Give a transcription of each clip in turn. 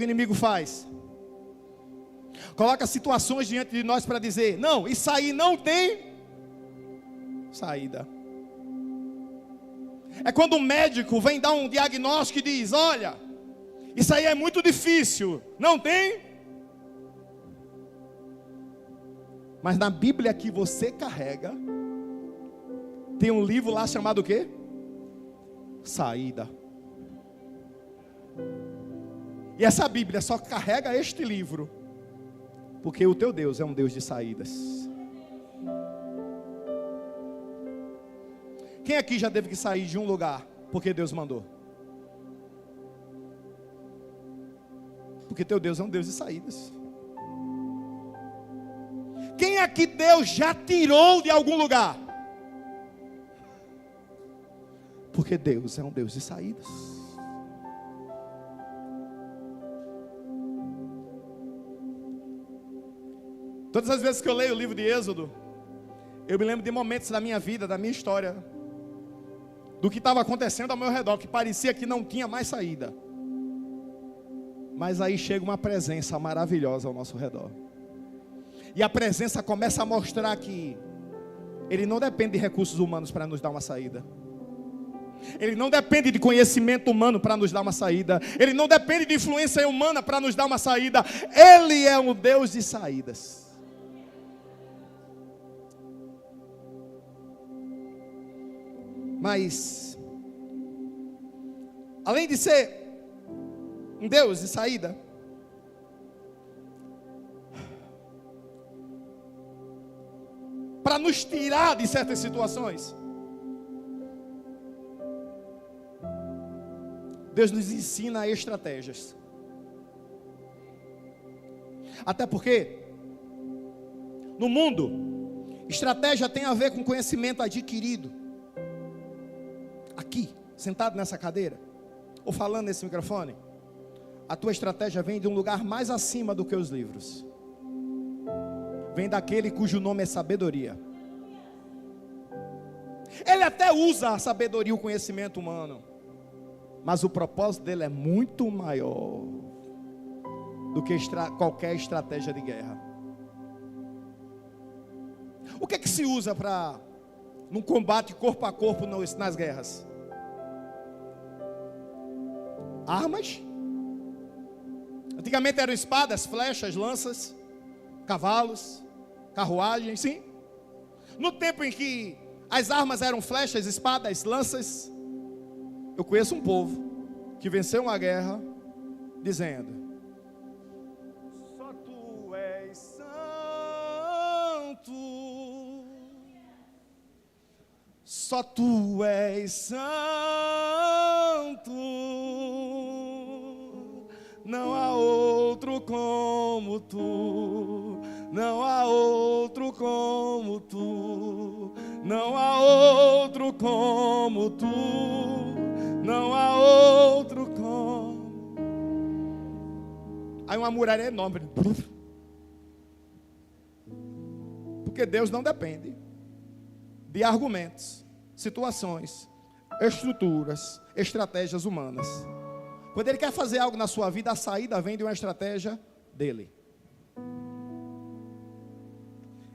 o inimigo faz? Coloca situações diante de nós para dizer: não, isso aí não tem saída. É quando o médico vem dar um diagnóstico e diz: olha, isso aí é muito difícil, não tem. Mas na Bíblia que você carrega, tem um livro lá chamado o quê? Saída. E essa Bíblia só carrega este livro porque o teu Deus é um Deus de saídas. Quem aqui já teve que sair de um lugar porque Deus mandou? Porque teu Deus é um Deus de saídas. Quem aqui Deus já tirou de algum lugar? Porque Deus é um Deus de saídas. Todas as vezes que eu leio o livro de Êxodo, eu me lembro de momentos da minha vida, da minha história, do que estava acontecendo ao meu redor, que parecia que não tinha mais saída. Mas aí chega uma presença maravilhosa ao nosso redor. E a presença começa a mostrar que Ele não depende de recursos humanos para nos dar uma saída. Ele não depende de conhecimento humano para nos dar uma saída. Ele não depende de influência humana para nos dar uma saída. Ele é um Deus de saídas. Mas, além de ser um Deus de saída, para nos tirar de certas situações, Deus nos ensina estratégias. Até porque, no mundo, estratégia tem a ver com conhecimento adquirido. Aqui, sentado nessa cadeira, ou falando nesse microfone, a tua estratégia vem de um lugar mais acima do que os livros. Vem daquele cujo nome é sabedoria. Ele até usa a sabedoria e o conhecimento humano, mas o propósito dele é muito maior do que qualquer estratégia de guerra. O que é que se usa para num combate corpo a corpo nas guerras? Armas. Antigamente eram espadas, flechas, lanças, cavalos, carruagens, sim. No tempo em que as armas eram flechas, espadas, lanças, eu conheço um povo que venceu uma guerra dizendo: só tu és santo, só tu és santo, não há outro como tu, não há outro como tu, não há outro como tu, não há outro como. Aí uma muralha enorme, porque Deus não depende de argumentos, situações, estruturas, estratégias humanas. Quando Ele quer fazer algo na sua vida, a saída vem de uma estratégia dEle.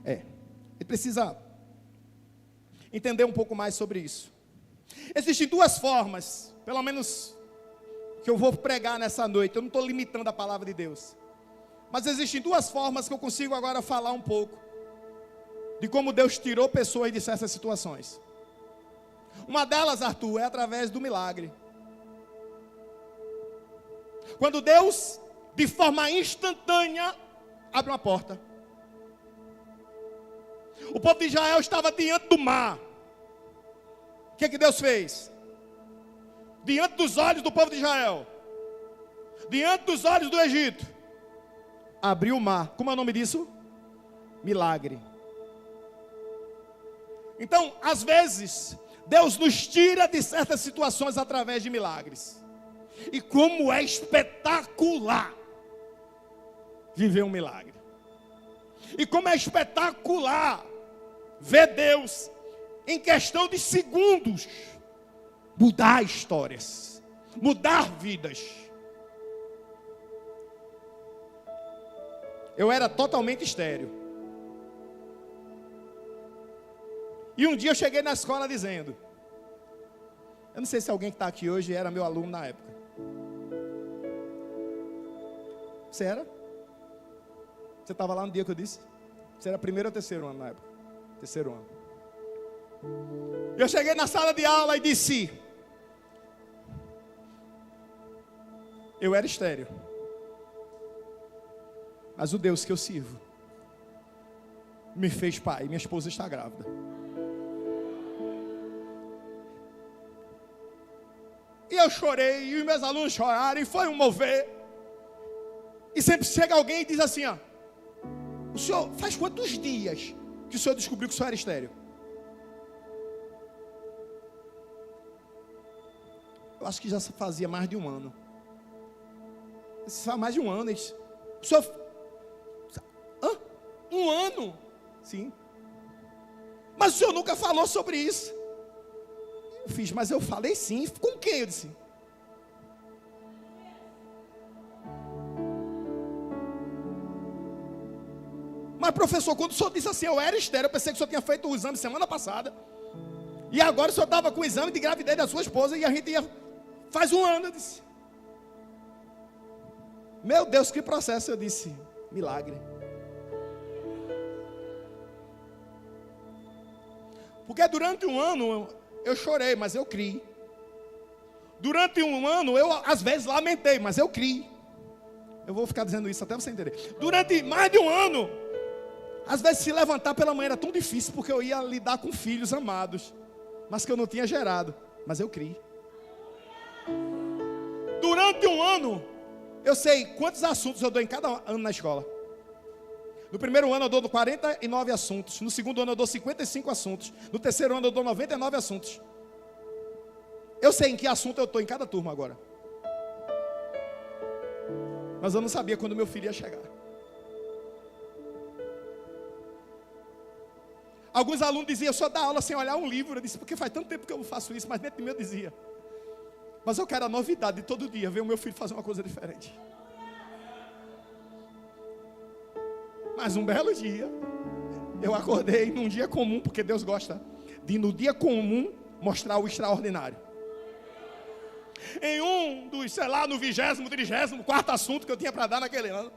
Ele precisa entender um pouco mais sobre isso. Existem duas formas, pelo menos que eu vou pregar nessa noite. Eu não estou limitando a palavra de Deus, mas existem duas formas que eu consigo agora falar um pouco de como Deus tirou pessoas de certas situações. Uma delas, Arthur, é através do milagre. Quando Deus, de forma instantânea, abre uma porta. O povo de Israel estava diante do mar. O que Deus fez? Diante dos olhos do povo de Israel, diante dos olhos do Egito, abriu o mar. Como é o nome disso? Milagre. Então, às vezes, Deus nos tira de certas situações através de milagres. E como é espetacular viver um milagre. E como é espetacular ver Deus, em questão de segundos, mudar histórias, mudar vidas. Eu era totalmente estéril. E um dia eu cheguei na escola dizendo, eu não sei se alguém que está aqui hoje era meu aluno na época. Você era? Você estava lá no dia que eu disse? Você era primeiro ou terceiro ano na época? Terceiro ano. Eu cheguei na sala de aula e disse, eu era estéril, mas o Deus que eu sirvo me fez pai, minha esposa está grávida. E eu chorei, e os meus alunos choraram, e foi um mover. E sempre chega alguém e diz assim, ó, o senhor, faz quantos dias que o senhor descobriu que o senhor era estéril? Eu acho que já fazia mais de um ano. Faz mais de um ano. O senhor... Hã? Um ano? Sim. Mas o senhor nunca falou sobre isso. Eu fiz, mas eu falei sim. Com quem? Eu disse. Mas professor, quando o senhor disse assim, eu era estéril, eu pensei que o senhor tinha feito o exame semana passada. E agora o senhor estava com o exame de gravidez da sua esposa e a gente ia... Faz um ano, eu disse. Meu Deus, que processo, eu disse. Milagre. Porque durante um ano eu chorei, mas eu criei. Durante um ano eu às vezes lamentei, mas eu criei. Eu vou ficar dizendo isso até você entender. Durante mais de um ano, às vezes se levantar pela manhã era tão difícil, porque eu ia lidar com filhos amados, mas que eu não tinha gerado, mas eu criei. Durante um ano, eu sei quantos assuntos eu dou em cada ano na escola. No primeiro ano eu dou 49 assuntos. No segundo ano eu dou 55 assuntos. No terceiro ano eu dou 99 assuntos. Eu sei em que assunto eu estou em cada turma agora. Mas eu não sabia quando meu filho ia chegar. Alguns alunos diziam, eu só dou aula sem olhar um livro. Eu disse, porque faz tanto tempo que eu faço isso, mas dentro de mim eu dizia, mas eu quero a novidade de todo dia, ver o meu filho fazer uma coisa diferente. Mas um belo dia, eu acordei num dia comum, porque Deus gosta de no dia comum mostrar o extraordinário. Em um dos, sei lá, no 20º, 34º assunto que eu tinha para dar naquele ano,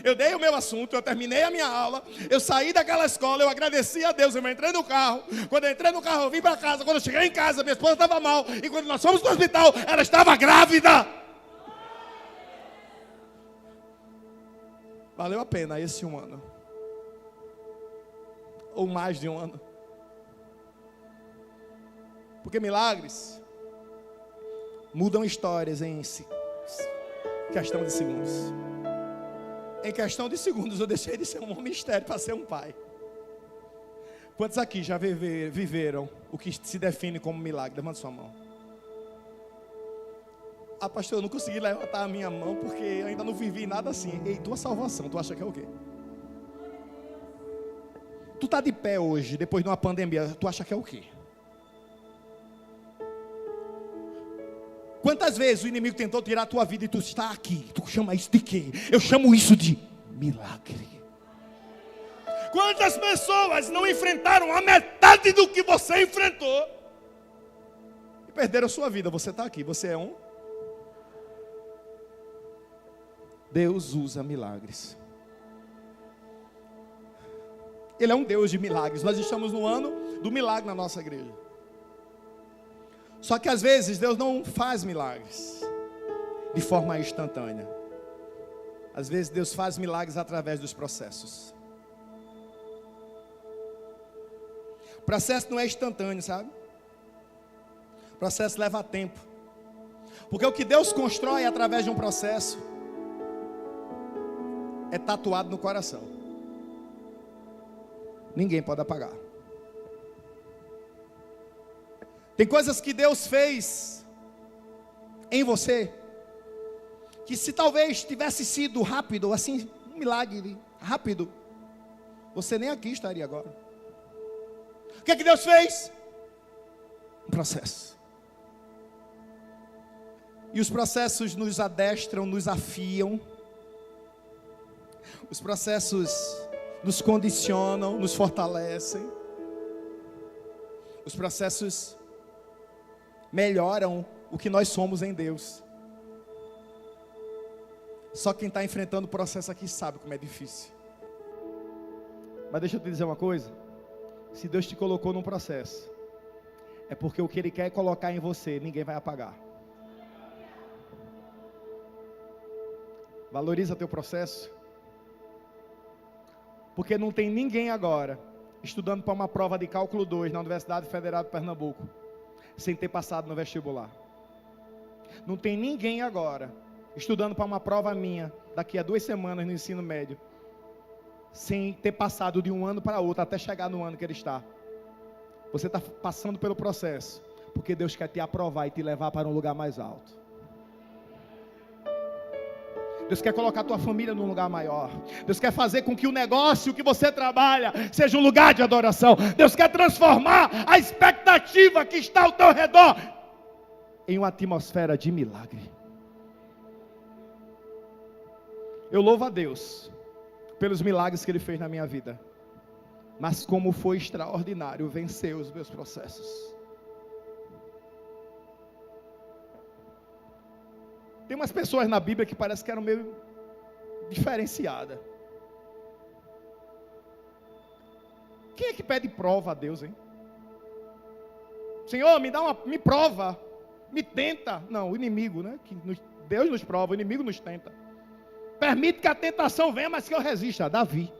eu dei o meu assunto, eu terminei a minha aula, eu saí daquela escola, eu agradeci a Deus, eu entrei no carro. Quando eu entrei no carro, eu vim para casa. Quando eu cheguei em casa, minha esposa estava mal. E quando nós fomos para o hospital, ela estava grávida. Valeu a pena esse um ano. Ou mais de um ano. Porque milagres mudam histórias em questão de segundos. Em questão de segundos eu deixei de ser um homem estéril para ser um pai. Quantos aqui já viveram o que se define como milagre? Levanta sua mão. Ah, pastor, eu não consegui levantar a minha mão porque ainda não vivi nada assim. Ei, tua salvação, tu acha que é o quê? Tu está de pé hoje, depois de uma pandemia, tu acha que é o quê? Quantas vezes o inimigo tentou tirar a tua vida e tu está aqui? Tu chama isso de quê? Eu chamo isso de milagre. Quantas pessoas não enfrentaram a metade do que você enfrentou e perderam a sua vida? Você está aqui, você é um. Deus usa milagres. Ele é um Deus de milagres. Nós estamos no ano do milagre na nossa igreja. Só que às vezes Deus não faz milagres de forma instantânea. Às vezes Deus faz milagres através dos processos. O processo não é instantâneo, sabe? O processo leva tempo. Porque o que Deus constrói através de um processo é tatuado no coração. Ninguém pode apagar. Tem coisas que Deus fez em você, que se talvez tivesse sido rápido, assim, um milagre rápido, você nem aqui estaria agora. O que é que Deus fez? Um processo. E os processos nos adestram, nos afiam, Os processos nos condicionam, nos fortalecem. Os processos melhoram o que nós somos em Deus. Só quem está enfrentando o processo aqui sabe como é difícil. Mas deixa eu te dizer uma coisa. Se Deus te colocou num processo, é porque o que Ele quer colocar em você, ninguém vai apagar. Valoriza teu processo. Porque não tem ninguém agora estudando para uma prova de cálculo 2 na Universidade Federal de Pernambuco sem ter passado no vestibular. Não tem ninguém agora estudando para uma prova minha daqui a 2 semanas no ensino médio sem ter passado de um ano para outro até chegar no ano que ele está. Você está passando pelo processo porque Deus quer te aprovar e te levar para um lugar mais alto. Deus quer colocar a tua família num lugar maior. Deus quer fazer com que o negócio que você trabalha seja um lugar de adoração. Deus quer transformar a expectativa que está ao teu redor em uma atmosfera de milagre. Eu louvo a Deus pelos milagres que Ele fez na minha vida. Mas como foi extraordinário vencer os meus processos. Tem umas pessoas na Bíblia que parece que eram meio diferenciadas. Quem é que pede prova a Deus, hein? Senhor, me prova, me tenta. Não, o inimigo, né? Deus nos prova, o inimigo nos tenta. Permite que a tentação venha, mas que eu resista. Davi.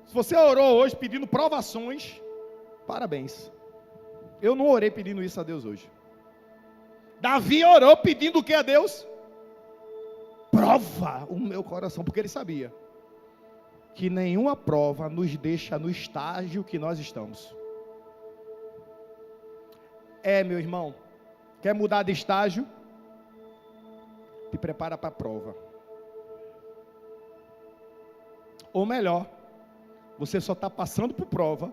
Se você orou hoje pedindo provações, parabéns. Eu não orei pedindo isso a Deus hoje. Davi orou pedindo o que a Deus? Prova o meu coração, porque ele sabia que nenhuma prova nos deixa no estágio que nós estamos. Meu irmão, quer mudar de estágio? Te prepara para a prova. Ou melhor, você só está passando por prova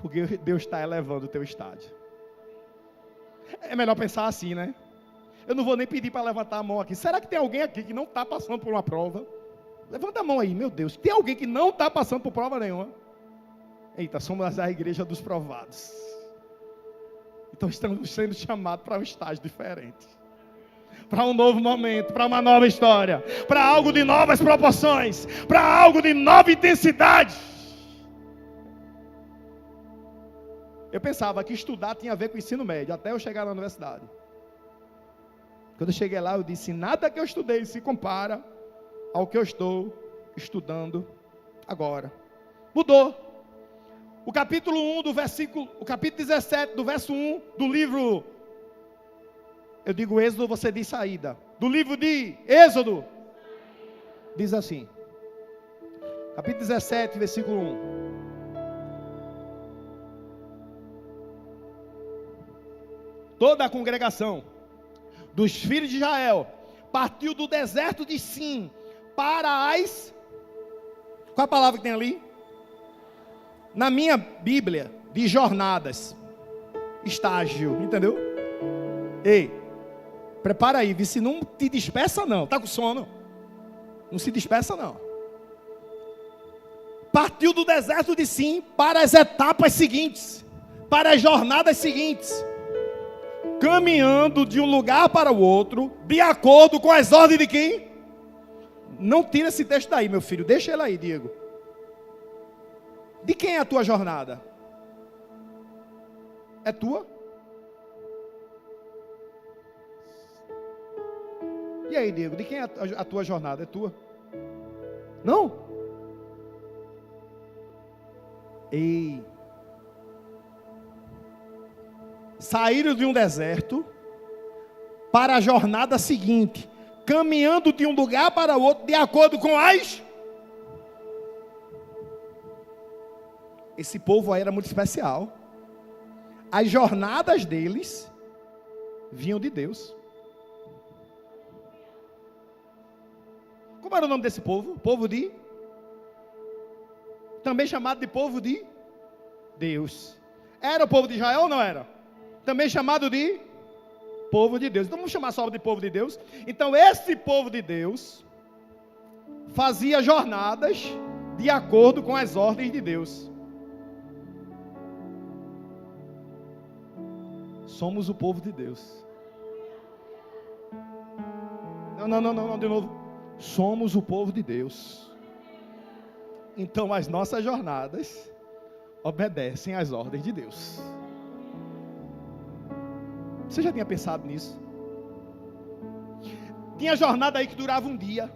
porque Deus está elevando o teu estágio. É melhor pensar assim, né? Eu não vou nem pedir para levantar a mão aqui. Será que tem alguém aqui que não está passando por uma prova? Levanta a mão aí, meu Deus. Tem alguém que não está passando por prova nenhuma? Eita, somos a igreja dos provados. Então estamos sendo chamados para um estágio diferente. Para um novo momento, para uma nova história. Para algo de novas proporções. Para algo de nova intensidade. Eu pensava que estudar tinha a ver com o ensino médio, até eu chegar na universidade. Quando eu cheguei lá, eu disse, nada que eu estudei se compara ao que eu estou estudando agora. Mudou. O capítulo 1 do versículo, o capítulo 17 do verso 1 do livro, eu digo Êxodo, você diz saída. Do livro de Êxodo, diz assim, capítulo 17, versículo 1. Toda a congregação dos filhos de Israel partiu do deserto de Sim para as... Qual a palavra que tem ali? Na minha Bíblia, de jornadas, estágio, entendeu? Ei, prepara aí, se não te dispersa não, tá com sono? Não se dispersa não. Partiu do deserto de Sim para as etapas seguintes, para as jornadas seguintes. Caminhando de um lugar para o outro, de acordo com as ordens de quem? Não tira esse texto daí, meu filho, deixa ele aí, Diego. De quem é a tua jornada? É tua? E aí, Diego, de quem é a tua jornada? É tua? Não? Ei. Saíram de um deserto para a jornada seguinte, caminhando de um lugar para o outro, de acordo com as... Esse povo aí era muito especial. As jornadas deles vinham de Deus. Como era o nome desse povo? Povo de... Também chamado de povo de Deus. Era o povo de Israel ou não era? Também chamado de Povo de Deus. Então vamos chamar só de povo de Deus. Então esse povo de Deus fazia jornadas de acordo com as ordens de Deus. Somos o povo de Deus. Não, de novo. Somos o povo de Deus. Então as nossas jornadas obedecem às ordens de Deus. Você já tinha pensado nisso? Tinha jornada aí que durava um dia.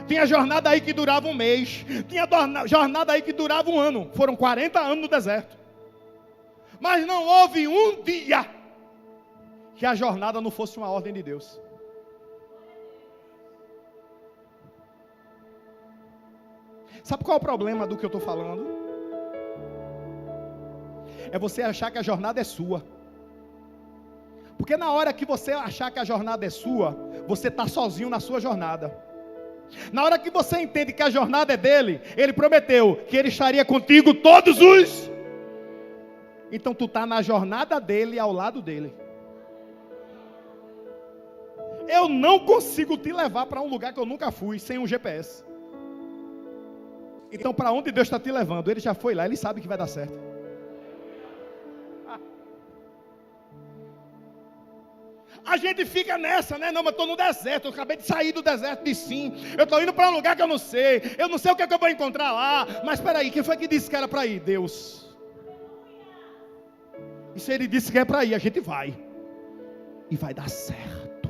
Tinha jornada aí que durava um mês. Tinha jornada aí que durava um ano. Foram 40 anos no deserto. Mas não houve um dia que a jornada não fosse uma ordem de Deus. Sabe qual é o problema do que eu estou falando? É você achar que a jornada é sua. Porque na hora que você achar que a jornada é sua, você está sozinho na sua jornada. Na hora que você entende que a jornada é dele, ele prometeu que ele estaria contigo todos os... Então tu está na jornada dele, ao lado dele. Eu não consigo te levar para um lugar que eu nunca fui, sem um GPS. Então para onde Deus está te levando? Ele já foi lá, ele sabe que vai dar certo. A gente fica nessa, né? Não, mas eu estou no deserto, eu acabei de sair do deserto, de sim. Eu estou indo para um lugar que eu não sei o que é que eu vou encontrar lá. Mas espera aí, quem foi que disse que era para ir? Deus. E se ele disse que é para ir, a gente vai. E vai dar certo.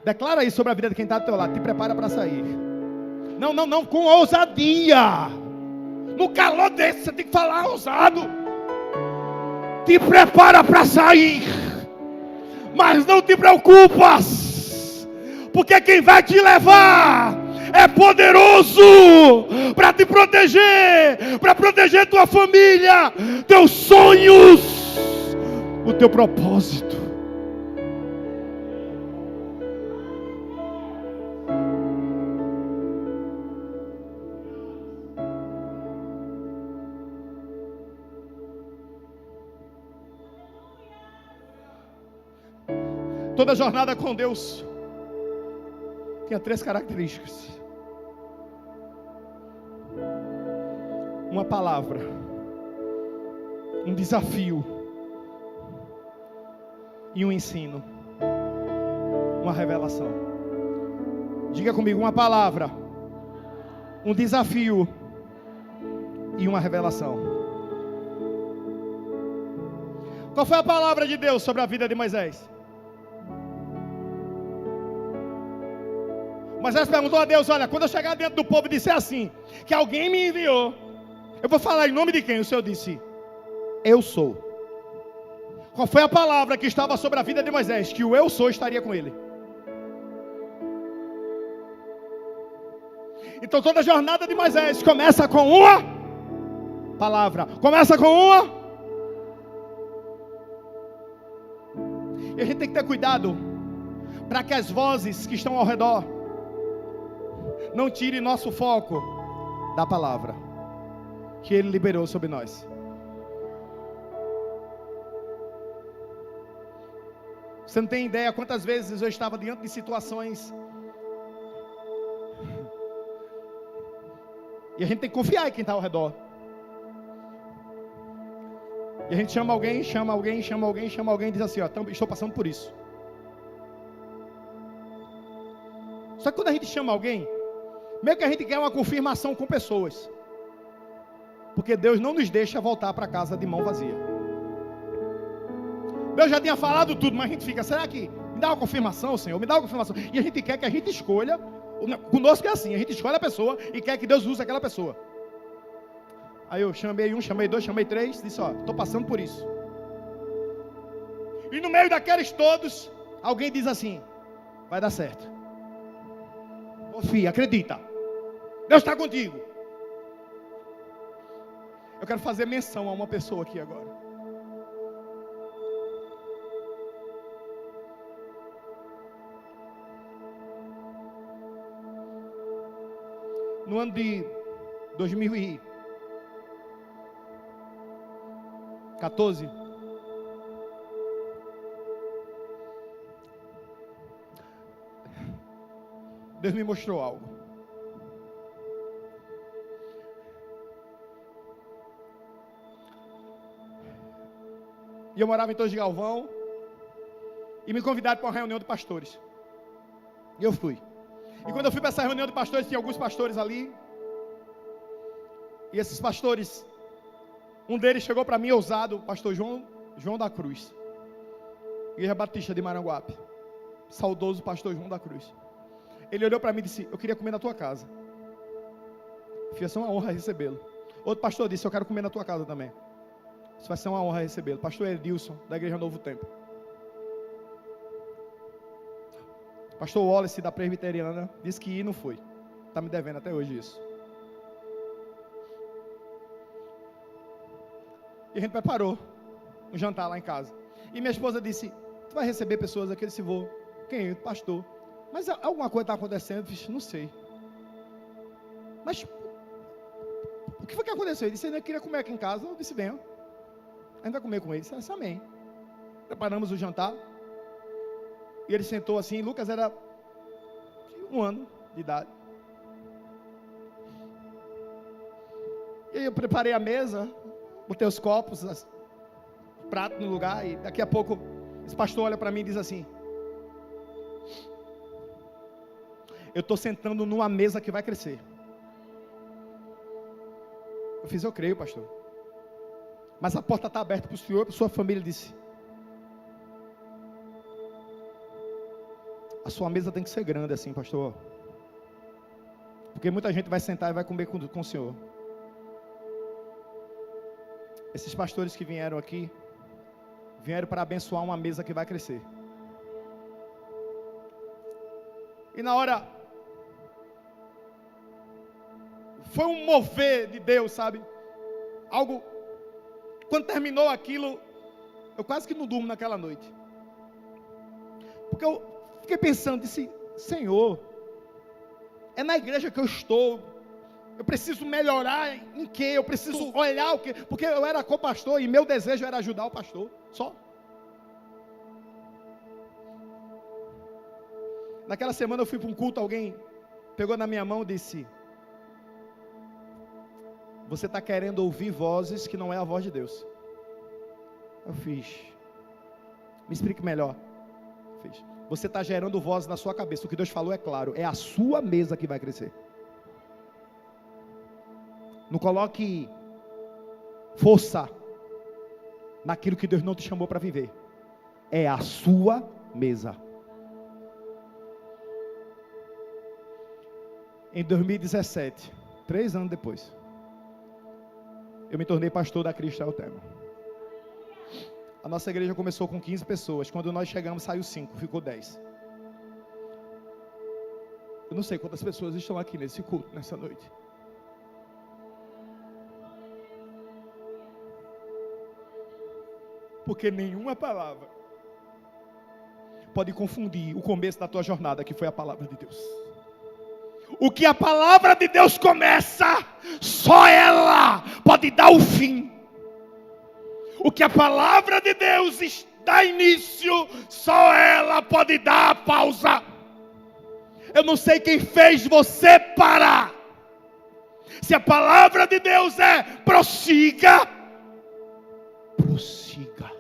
Declara isso sobre a vida de quem está do teu lado. Te prepara para sair. Não, com ousadia. No calor desse, você tem que falar ousado. Te prepara para sair. Mas não te preocupas. Porque quem vai te levar é poderoso para te proteger, para proteger tua família, teus sonhos, o teu propósito. Toda jornada com Deus tinha 3 características: uma palavra, um desafio e um ensino, uma revelação. Diga comigo: uma palavra, um desafio e uma revelação. Qual foi a palavra de Deus sobre a vida de Moisés? Moisés perguntou a Deus: olha, quando eu chegar dentro do povo e disser assim, que alguém me enviou, eu vou falar em nome de quem? O Senhor disse: eu sou. Qual foi a palavra que estava sobre a vida de Moisés? Que o eu sou estaria com ele. Então toda a jornada de Moisés começa com uma palavra. Começa com uma. E a gente tem que ter cuidado para que as vozes que estão ao redor não tirem nosso foco da palavra que Ele liberou sobre nós. Você não tem ideia quantas vezes eu estava diante de situações e a gente tem que confiar em quem está ao redor. E a gente chama alguém e diz assim: ó, estou passando por isso. Só que quando a gente chama alguém, meio que a gente quer uma confirmação com pessoas. Porque Deus não nos deixa voltar para casa de mão vazia. Deus já tinha falado tudo, mas a gente fica: será que me dá uma confirmação, Senhor? Me dá uma confirmação. E a gente quer que a gente escolha. Conosco é assim: a gente escolhe a pessoa e quer que Deus use aquela pessoa. Aí eu chamei 1, chamei 2, chamei 3, disse: ó, estou passando por isso. E no meio daqueles todos, alguém diz assim: vai dar certo. Confia, acredita. Deus está contigo. Eu quero fazer menção a uma pessoa aqui agora. No ano de 2014, Deus me mostrou algo. E eu morava em Torres de Galvão. E me convidaram para uma reunião de pastores. E eu fui. E quando eu fui para essa reunião de pastores, tinha alguns pastores ali. E esses pastores, um deles chegou para mim ousado, o pastor João da Cruz. Igreja Batista de Maranguape. Saudoso pastor João da Cruz. Ele olhou para mim e disse: eu queria comer na tua casa. Vai ser uma honra recebê-lo. Outro pastor disse: eu quero comer na tua casa também. Isso vai ser uma honra recebê-lo. Pastor Edilson, da Igreja Novo Tempo. Pastor Wallace, da Presbiteriana, disse que ia e não foi. Está me devendo até hoje isso. E a gente preparou um jantar lá em casa. E minha esposa disse: tu vai receber pessoas aqui? Eu disse: vou. Quem? Pastor. Mas alguma coisa está acontecendo? Eu disse: não sei. Mas o que foi que aconteceu? Ele disse: ele queria comer aqui em casa. Eu disse: venha. A gente vai comer com ele. Eu disse: amém. Preparamos o jantar. E ele sentou assim. Lucas era 1 ano de idade. E aí eu preparei a mesa, botei os copos, o prato no lugar. E daqui a pouco esse pastor olha para mim e diz assim: eu estou sentando numa mesa que vai crescer. Eu fiz: eu creio, pastor. Mas a porta está aberta para o senhor e para sua família. Ele disse: a sua mesa tem que ser grande assim, pastor. Porque muita gente vai sentar e vai comer com o senhor. Esses pastores que vieram aqui, vieram para abençoar uma mesa que vai crescer. E na hora, foi um mover de Deus, sabe? Algo, quando terminou aquilo, eu quase que não durmo naquela noite. Porque eu fiquei pensando, disse: Senhor, é na igreja que eu estou, eu preciso melhorar em quê? Eu preciso olhar o quê? Porque eu era co-pastor e meu desejo era ajudar o pastor, só. Naquela semana eu fui para um culto, alguém pegou na minha mão e disse: você está querendo ouvir vozes que não é a voz de Deus. Eu fiz: me explique melhor. Fiz: você está gerando vozes na sua cabeça. O que Deus falou é claro, é a sua mesa que vai crescer. Não coloque força naquilo que Deus não te chamou para viver. É a sua mesa. Em 2017, 3 anos depois, eu me tornei pastor da Cristal Tema. A nossa igreja começou com 15 pessoas. Quando nós chegamos, saiu 5, ficou 10. Eu não sei quantas pessoas estão aqui nesse culto, nessa noite. Porque nenhuma palavra pode confundir o começo da tua jornada, que foi a palavra de Deus. O que a palavra de Deus começa, só ela pode dar o fim. O que a palavra de Deus dá início, só ela pode dar a pausa. Eu não sei quem fez você parar. Se a palavra de Deus é prossiga, prossiga.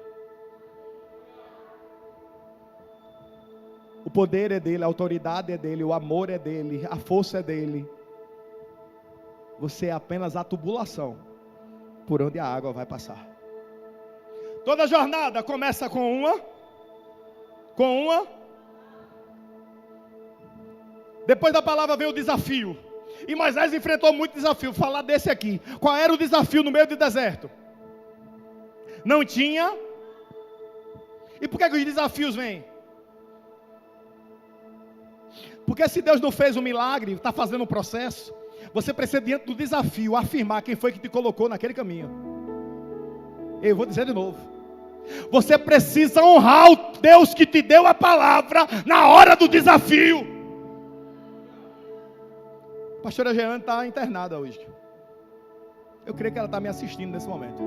O poder é dele, a autoridade é dele, o amor é dele, a força é dele. Você é apenas a tubulação por onde a água vai passar. Toda jornada começa com uma. Depois da palavra vem o desafio. E Moisés enfrentou muito desafio. Vou falar desse aqui. Qual era o desafio no meio do deserto? Não tinha. E por que os desafios vêm? Porque se Deus não fez um milagre, está fazendo um processo, você precisa, diante do desafio, afirmar quem foi que te colocou naquele caminho. Eu vou dizer de novo. Você precisa honrar o Deus que te deu a palavra na hora do desafio. A pastora Jeane está internada hoje. Eu creio que ela está me assistindo nesse momento.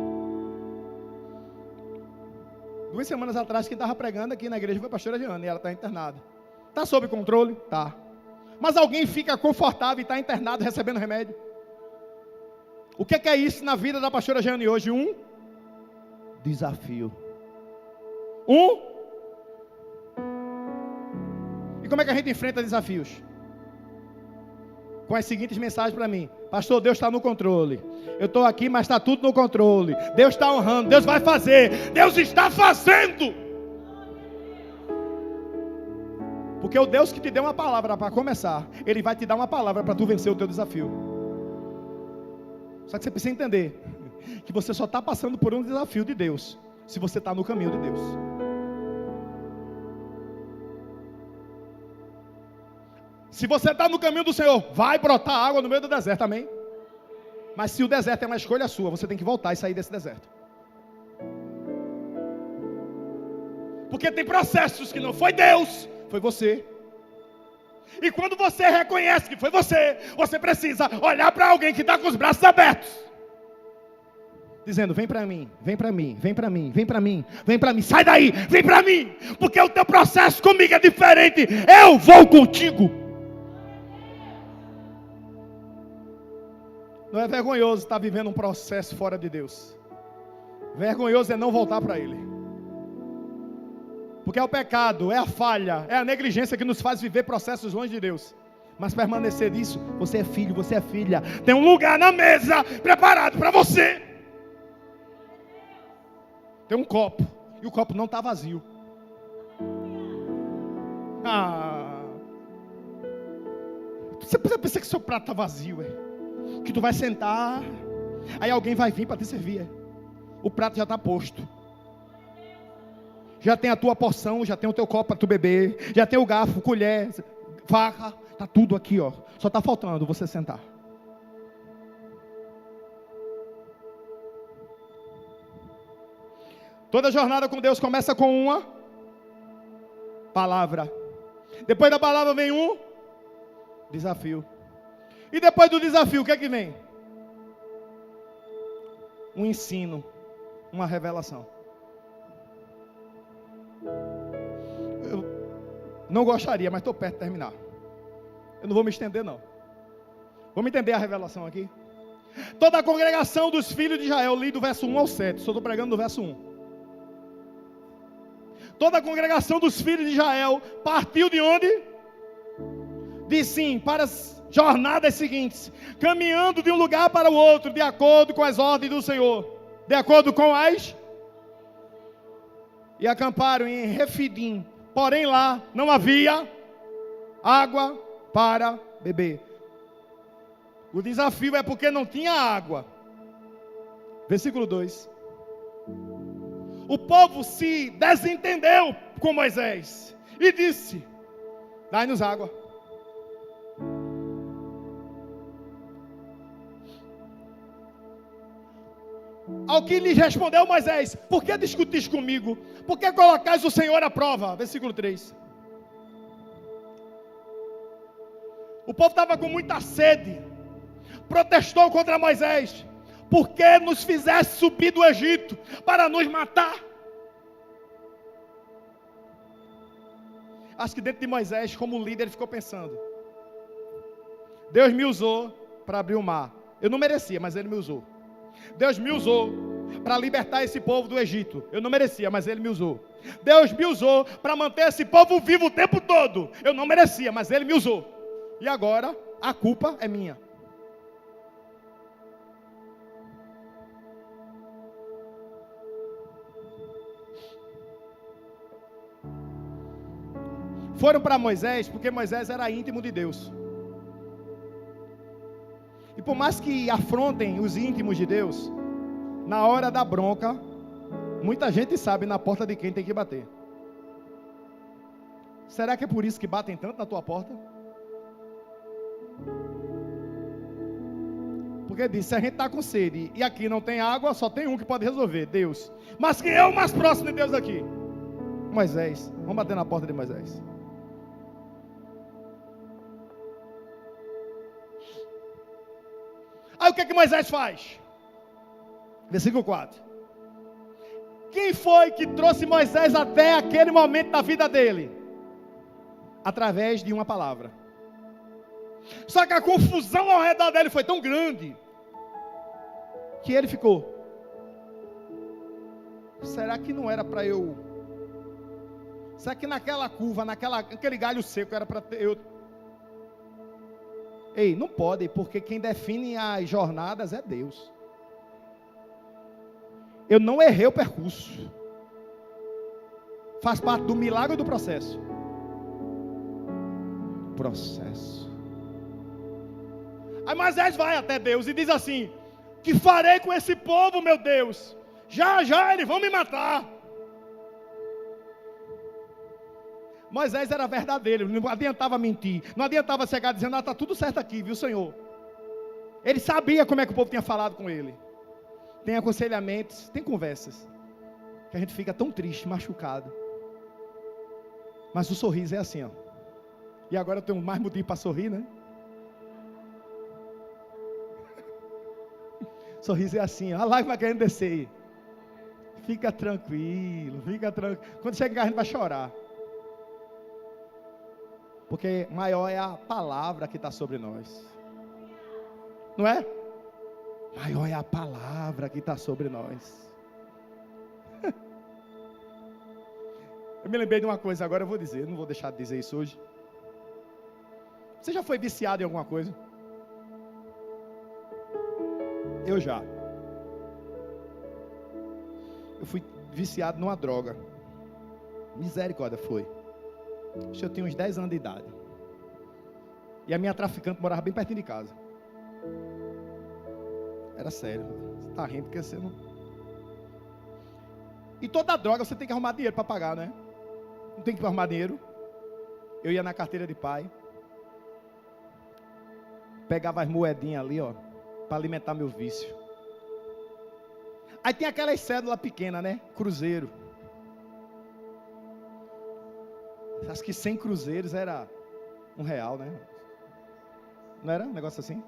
2 semanas atrás, quem estava pregando aqui na igreja foi a pastora Jeane, e ela está internada. Está sob controle? Tá. Mas alguém fica confortável e está internado recebendo remédio. O que é isso na vida da pastora Jane hoje? Um desafio. E como é que a gente enfrenta desafios? Com as seguintes mensagens para mim: pastor, Deus está no controle. Eu estou aqui, mas está tudo no controle. Deus está honrando, Deus vai fazer, Deus está fazendo. Porque o Deus que te deu uma palavra para começar, Ele vai te dar uma palavra para tu vencer o teu desafio. Só que você precisa entender que você só está passando por um desafio de Deus se você está no caminho de Deus. Se você está no caminho do Senhor, vai brotar água no meio do deserto, amém? Mas se o deserto é uma escolha sua, você tem que voltar e sair desse deserto. Porque tem processos que não foi Deus, foi você. E quando você reconhece que foi você, você precisa olhar para alguém que está com os braços abertos, dizendo: vem para mim, vem para mim, vem para mim, vem para mim, vem para mim, sai daí, vem para mim, porque o teu processo comigo é diferente, eu vou contigo. Não é vergonhoso estar vivendo um processo fora de Deus. Vergonhoso é não voltar para Ele. Porque é o pecado, é a falha, é a negligência que nos faz viver processos longe de Deus. Mas permanecer nisso, você é filho, você é filha. Tem um lugar na mesa preparado para você. Tem um copo, e o copo não está vazio. Você pensa que seu prato está vazio, que tu vai sentar, aí alguém vai vir para te servir. O prato já está posto. Já tem a tua porção, já tem o teu copo para tu beber, já tem o garfo, colher, faca, está tudo aqui, ó. Só está faltando você sentar. Toda jornada com Deus começa com uma palavra. Depois da palavra vem um desafio. E depois do desafio, o que é que vem? Um ensino, uma revelação. Eu não gostaria, mas estou perto de terminar. Eu não vou me estender, não. Vamos entender a revelação aqui? Toda a congregação dos filhos de Israel, li do verso 1 ao 7, só estou pregando do verso 1. Toda a congregação dos filhos de Israel partiu de onde? De sim, para as jornadas seguintes, caminhando de um lugar para o outro, de acordo com as ordens do Senhor, de acordo com as... E acamparam em Refidim, porém lá não havia água para beber. O desafio é porque não tinha água. Versículo 2. O povo se desentendeu com Moisés e disse: dai-nos água. Ao que lhes respondeu Moisés: por que discutis comigo? Por que colocais o Senhor à prova? Versículo 3. O povo estava com muita sede, protestou contra Moisés: por que nos fizeste subir do Egito para nos matar? Acho que dentro de Moisés, como líder, ele ficou pensando: Deus me usou para abrir o mar. Eu não merecia, mas Ele me usou. Deus me usou para libertar esse povo do Egito. Eu não merecia, mas Ele me usou. Deus me usou para manter esse povo vivo o tempo todo. Eu não merecia, mas Ele me usou. E agora, a culpa é minha. Foram para Moisés, porque Moisés era íntimo de Deus. E por mais que afrontem os íntimos de Deus, na hora da bronca, muita gente sabe na porta de quem tem que bater. Será que é por isso que batem tanto na tua porta? Porque diz: se a gente está com sede e aqui não tem água, só tem um que pode resolver, Deus. Mas quem é o mais próximo de Deus aqui? Moisés. Vamos bater na porta de Moisés. Aí o que Moisés faz? Versículo 4. Quem foi que trouxe Moisés até aquele momento da vida dele? Através de uma palavra. Só que a confusão ao redor dele foi tão grande que ele ficou: será que não era para eu? Será que naquela curva, naquele galho seco era para eu? Ei, não pode, porque quem define as jornadas é Deus. Eu não errei o percurso. Faz parte do milagre do processo. Aí Moisés vai até Deus e diz assim: que farei com esse povo, meu Deus? Já eles vão me matar. Moisés era verdadeiro, não adiantava mentir, não adiantava chegar dizendo: está tudo certo aqui, viu, Senhor? Ele sabia como é que o povo tinha falado com ele. Tem aconselhamentos, tem conversas, que a gente fica tão triste, machucado. Mas o sorriso é assim, ó. E agora eu tenho mais motivo para sorrir, né? Sorriso é assim, ó. A lágrima querendo descer. Fica tranquilo, fica tranquilo. Quando chegar a gente vai chorar. Porque maior é a palavra que está sobre nós. Não é? Maior é a palavra que está sobre nós. Eu me lembrei de uma coisa, agora eu vou dizer, não vou deixar de dizer isso hoje. Você já foi viciado em alguma coisa? Eu já. Eu fui viciado numa droga. Misericórdia, foi. Acho que eu tinha uns 10 anos de idade. E a minha traficante morava bem pertinho de casa. Era sério. Você está rindo porque você não... E toda droga você tem que arrumar dinheiro para pagar, né? Não tem que arrumar dinheiro. Eu ia na carteira de pai. Pegava as moedinhas ali, ó, para alimentar meu vício. Aí tem aquelas cédulas pequenas, né? Cruzeiro. Acho que 100 cruzeiros era R$1, né? Não era um negócio assim?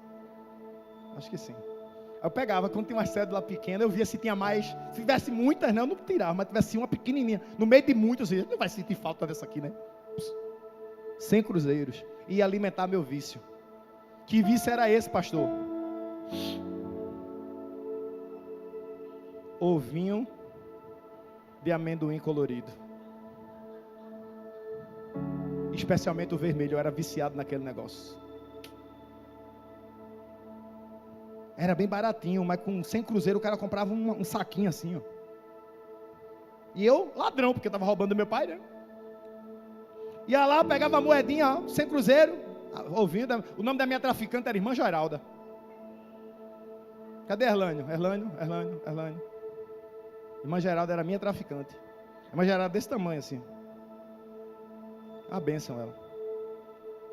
Acho que sim. Aí eu pegava, quando tinha uma cédula pequena, eu via se tinha mais. Se tivesse muitas, não, eu não tirava, mas tivesse uma pequenininha, no meio de muitas, não vai sentir falta dessa aqui, né? 100 cruzeiros. Ia alimentar meu vício. Que vício era esse, pastor? Ovinho de amendoim colorido. Especialmente o vermelho, eu era viciado naquele negócio. Era bem baratinho, mas com 100 cruzeiros o cara comprava um saquinho assim, ó. E eu, ladrão, porque eu estava roubando do meu pai, né? Ia lá, pegava a moedinha, ó, 100 cruzeiros, ouvindo. O nome da minha traficante era Irmã Geralda. Cadê Erlânio? Erlânio. Irmã Geralda era minha traficante. Irmã Geralda desse tamanho assim. Uma bênção ela.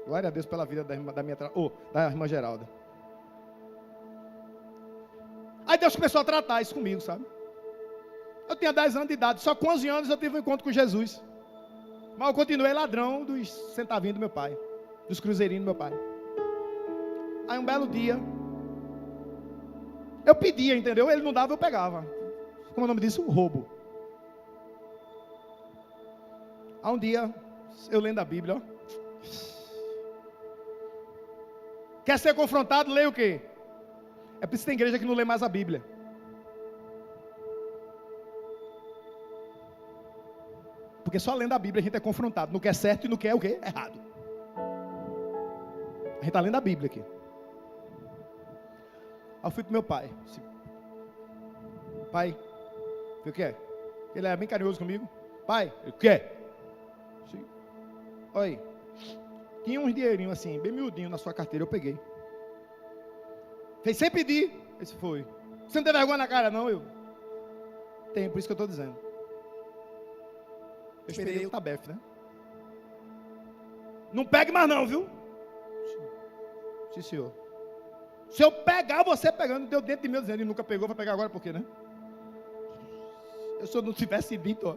Glória a Deus pela vida da Irmã Geralda. Aí Deus começou a tratar isso comigo, sabe? Eu tinha 10 anos de idade, só com 11 anos eu tive um encontro com Jesus. Mas eu continuei ladrão dos centavinhos do meu pai, dos cruzeirinhos do meu pai. Aí um belo dia, eu pedia, entendeu? Ele não dava, eu pegava. Como é o nome disso? Roubo. Aí um dia, eu lendo a Bíblia, ó. Quer ser confrontado? Leia o quê? É por isso que tem igreja que não lê mais a Bíblia. Porque só lendo a Bíblia a gente é confrontado no que é certo e no que é o quê? Errado. A gente está lendo a Bíblia aqui. Aí eu fui para meu pai. Disse, pai, o que é? Ele é bem carinhoso comigo. Pai, o que é? Olha aí. Tinha uns dinheirinhos assim, bem miudinho na sua carteira, eu peguei. Fez sem pedir. Esse foi. Você não tem vergonha na cara, não, eu? Tenho, por isso que eu estou dizendo. Eu esperei o tabefe, né? Não pegue mais não, viu? Sim, senhor. Se eu pegar, você pegando, deu dentro de mim, dizendo, ele nunca pegou, vai pegar agora por quê, né? Se eu não tivesse dito, ó.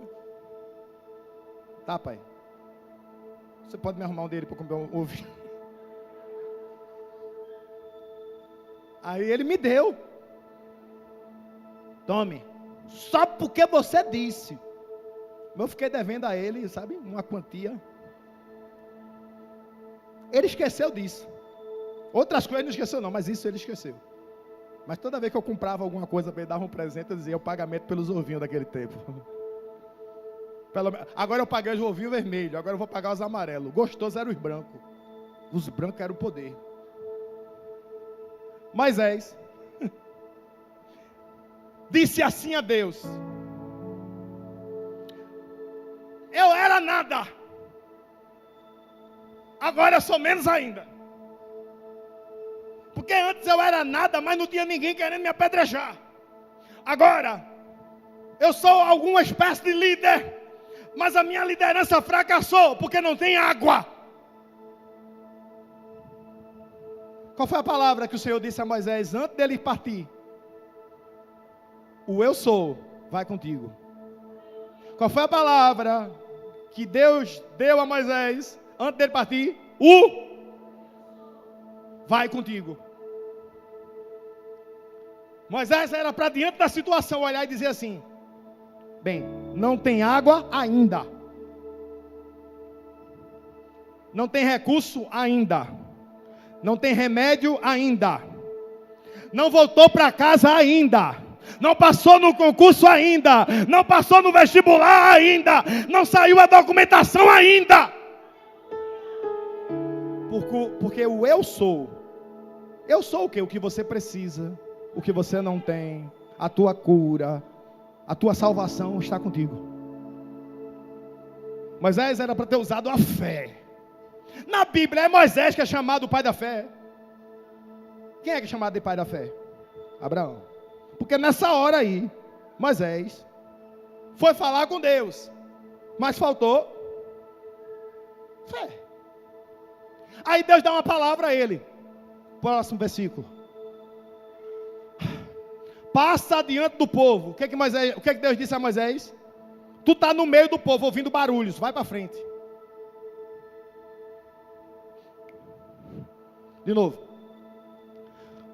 Tá, pai. Você pode me arrumar um dele para comprar um ovo? Aí ele me deu. Tome. Só porque você disse. Eu fiquei devendo a ele, sabe, uma quantia. Ele esqueceu disso. Outras coisas ele não esqueceu não, mas isso ele esqueceu. Mas toda vez que eu comprava alguma coisa para ele dar um presente, eu dizia, o pagamento pelos ovinhos daquele tempo. Agora eu paguei os ovinhos vermelhos, agora eu vou pagar os amarelos. Gostoso eram os brancos. Os brancos eram o poder. Moisés disse assim a Deus: eu era nada, agora eu sou menos ainda. Porque antes eu era nada, mas não tinha ninguém querendo me apedrejar. Agora, eu sou alguma espécie de líder, mas a minha liderança fracassou, porque não tem água. Qual foi a palavra que o Senhor disse a Moisés antes dele partir? O eu sou, vai contigo. Qual foi a palavra que Deus deu a Moisés antes dele partir? O vai contigo. Moisés era para diante da situação olhar e dizer assim: bem, não tem água ainda, não tem recurso ainda, não tem remédio ainda, não voltou para casa ainda, não passou no concurso ainda, não passou no vestibular ainda, não saiu a documentação ainda. Porque o eu sou o quê? O que você precisa, o que você não tem, a tua cura, a tua salvação está contigo. Moisés era para ter usado a fé. Na Bíblia é Moisés que é chamado o pai da fé. Quem é que é chamado de pai da fé? Abraão. Porque nessa hora aí, Moisés foi falar com Deus, mas faltou fé. Aí Deus dá uma palavra a ele. Próximo versículo. Passa adiante do povo. O que que Deus disse a Moisés? Tu está no meio do povo ouvindo barulhos, vai para frente. De novo.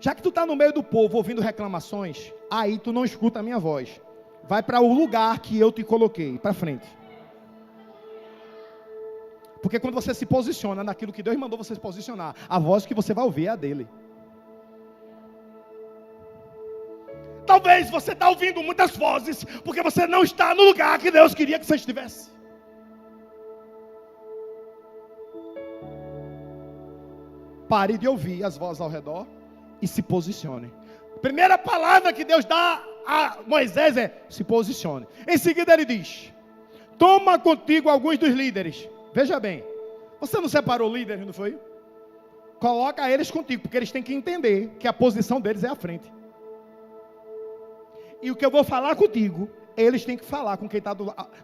Já que tu está no meio do povo ouvindo reclamações, aí tu não escuta a minha voz. Vai para o lugar que eu te coloquei, para frente. Porque quando você se posiciona naquilo que Deus mandou você se posicionar, a voz que você vai ouvir é a dele. Talvez você está ouvindo muitas vozes, porque você não está no lugar que Deus queria que você estivesse. Pare de ouvir as vozes ao redor e se posicione. Primeira palavra que Deus dá a Moisés é: se posicione. Em seguida ele diz: toma contigo alguns dos líderes. Veja bem, você não separou líderes, não foi? Coloca eles contigo, porque eles têm que entender que a posição deles é à frente. E o que eu vou falar contigo, eles têm que falar com quem está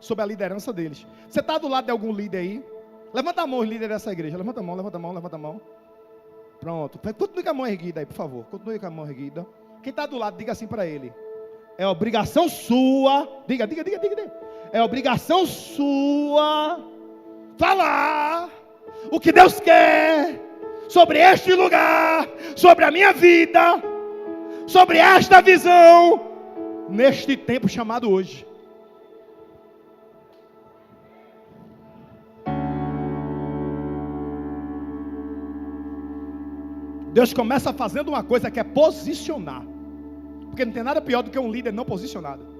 sob a liderança deles. Você está do lado de algum líder aí? Levanta a mão, os líderes dessa igreja. Levanta a mão, levanta a mão, levanta a mão. Pronto. Continue com a mão erguida aí, por favor. Continue com a mão erguida. Quem está do lado, diga assim para ele: é obrigação sua. Diga. É obrigação sua falar o que Deus quer sobre este lugar, sobre a minha vida, sobre esta visão, neste tempo chamado hoje. Deus começa fazendo uma coisa que é posicionar. Porque não tem nada pior do que um líder não posicionado.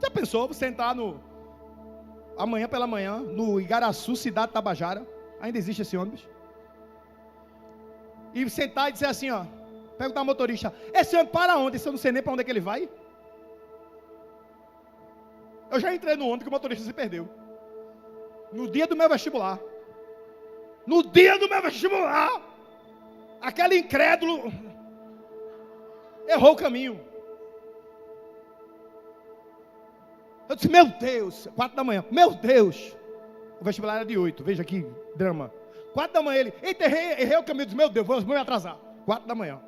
Já pensou você entrar amanhã pela manhã, no Igaraçu, cidade de Tabajara? Ainda existe esse ônibus? E sentar e dizer assim, ó, perguntar ao motorista: esse ônibus para onde? Se eu não sei nem para onde é que ele vai. Eu já entrei no ônibus que o motorista se perdeu. No dia do meu vestibular. Aquele incrédulo errou o caminho. Eu disse: meu Deus, 4 da manhã, meu Deus. O vestibular era de 8, veja que drama. 4 da manhã ele: eita, errei o caminho. Eu disse: meu Deus, vamos me atrasar. 4 da manhã.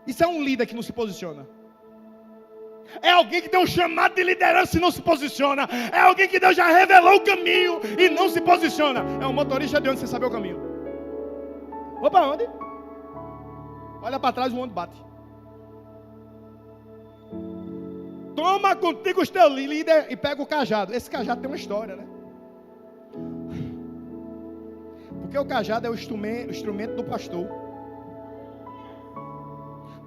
Isso é um líder que não se posiciona. É alguém que tem um chamado de liderança e não se posiciona. É alguém que Deus já revelou o caminho e não se posiciona. É um motorista de ônibus sem saber o caminho. Vou para onde? Olha para trás, o ônibus bate. Toma contigo os teus líderes e pega o cajado. Esse cajado tem uma história, né? Porque o cajado é o instrumento do pastor.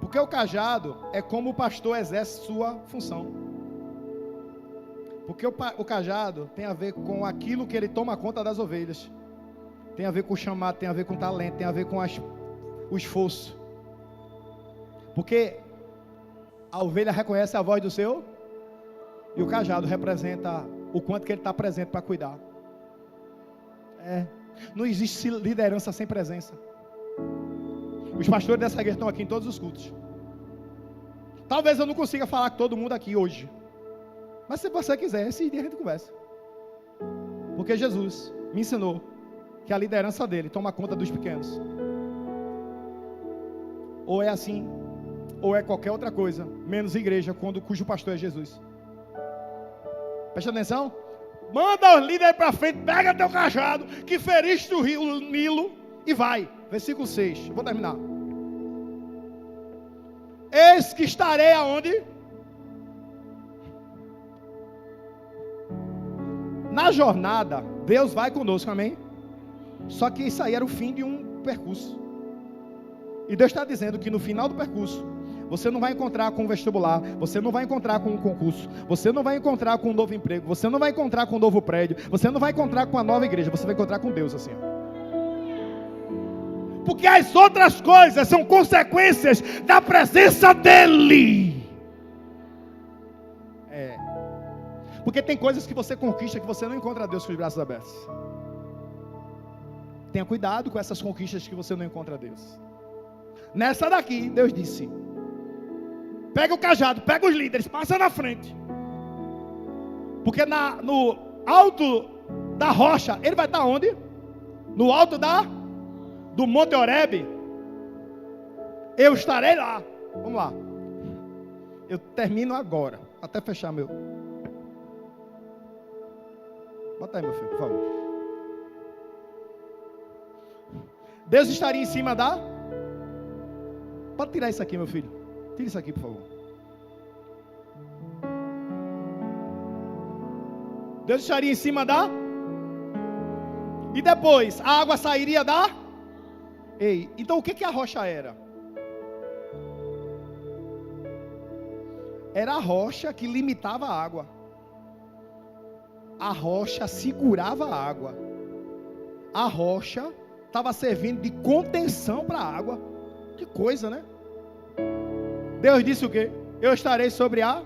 Porque o cajado é como o pastor exerce sua função. Porque o cajado tem a ver com aquilo que ele toma conta das ovelhas. Tem a ver com o chamado, tem a ver com o talento, tem a ver com o esforço. Porque a ovelha reconhece a voz do seu, e o cajado representa o quanto que ele está presente para cuidar. Não existe liderança sem presença. Os pastores dessa igreja estão aqui em todos os cultos. Talvez eu não consiga falar com todo mundo aqui hoje, mas se você quiser, esse dia a gente conversa. Porque Jesus me ensinou que a liderança dele toma conta dos pequenos. Ou é assim, ou é qualquer outra coisa, menos igreja, cujo pastor é Jesus. Presta atenção. Manda os líderes para frente, pega teu cajado, que feriste o rio Nilo, e vai. Versículo 6, eu vou terminar. Eis que estarei aonde? Na jornada, Deus vai conosco, amém? Só que isso aí era o fim de um percurso. E Deus está dizendo que no final do percurso, você não vai encontrar com um vestibular, você não vai encontrar com um concurso, você não vai encontrar com um novo emprego, você não vai encontrar com um novo prédio, você não vai encontrar com uma nova igreja, você vai encontrar com Deus assim. Porque as outras coisas são consequências da presença dEle. Porque tem coisas que você conquista que você não encontra Deus com os braços abertos. Tenha cuidado com essas conquistas que você não encontra Deus. Nessa daqui, Deus disse: pega o cajado, pega os líderes, passa na frente. Porque no alto da rocha, ele vai estar onde? No alto do Monte Horebe. Eu estarei lá. Vamos lá. Eu termino agora. Até fechar meu. Bota aí, meu filho, por favor. Deus estaria em cima da... Pode tirar isso aqui, meu filho. Tira isso aqui, por favor. Deus estaria em cima da... E depois, a água sairia da... Então o que a rocha era? Era a rocha que limitava a água. A rocha segurava a água. A rocha estava servindo de contenção para a água. Que coisa, né? Deus disse o quê? Eu estarei sobre a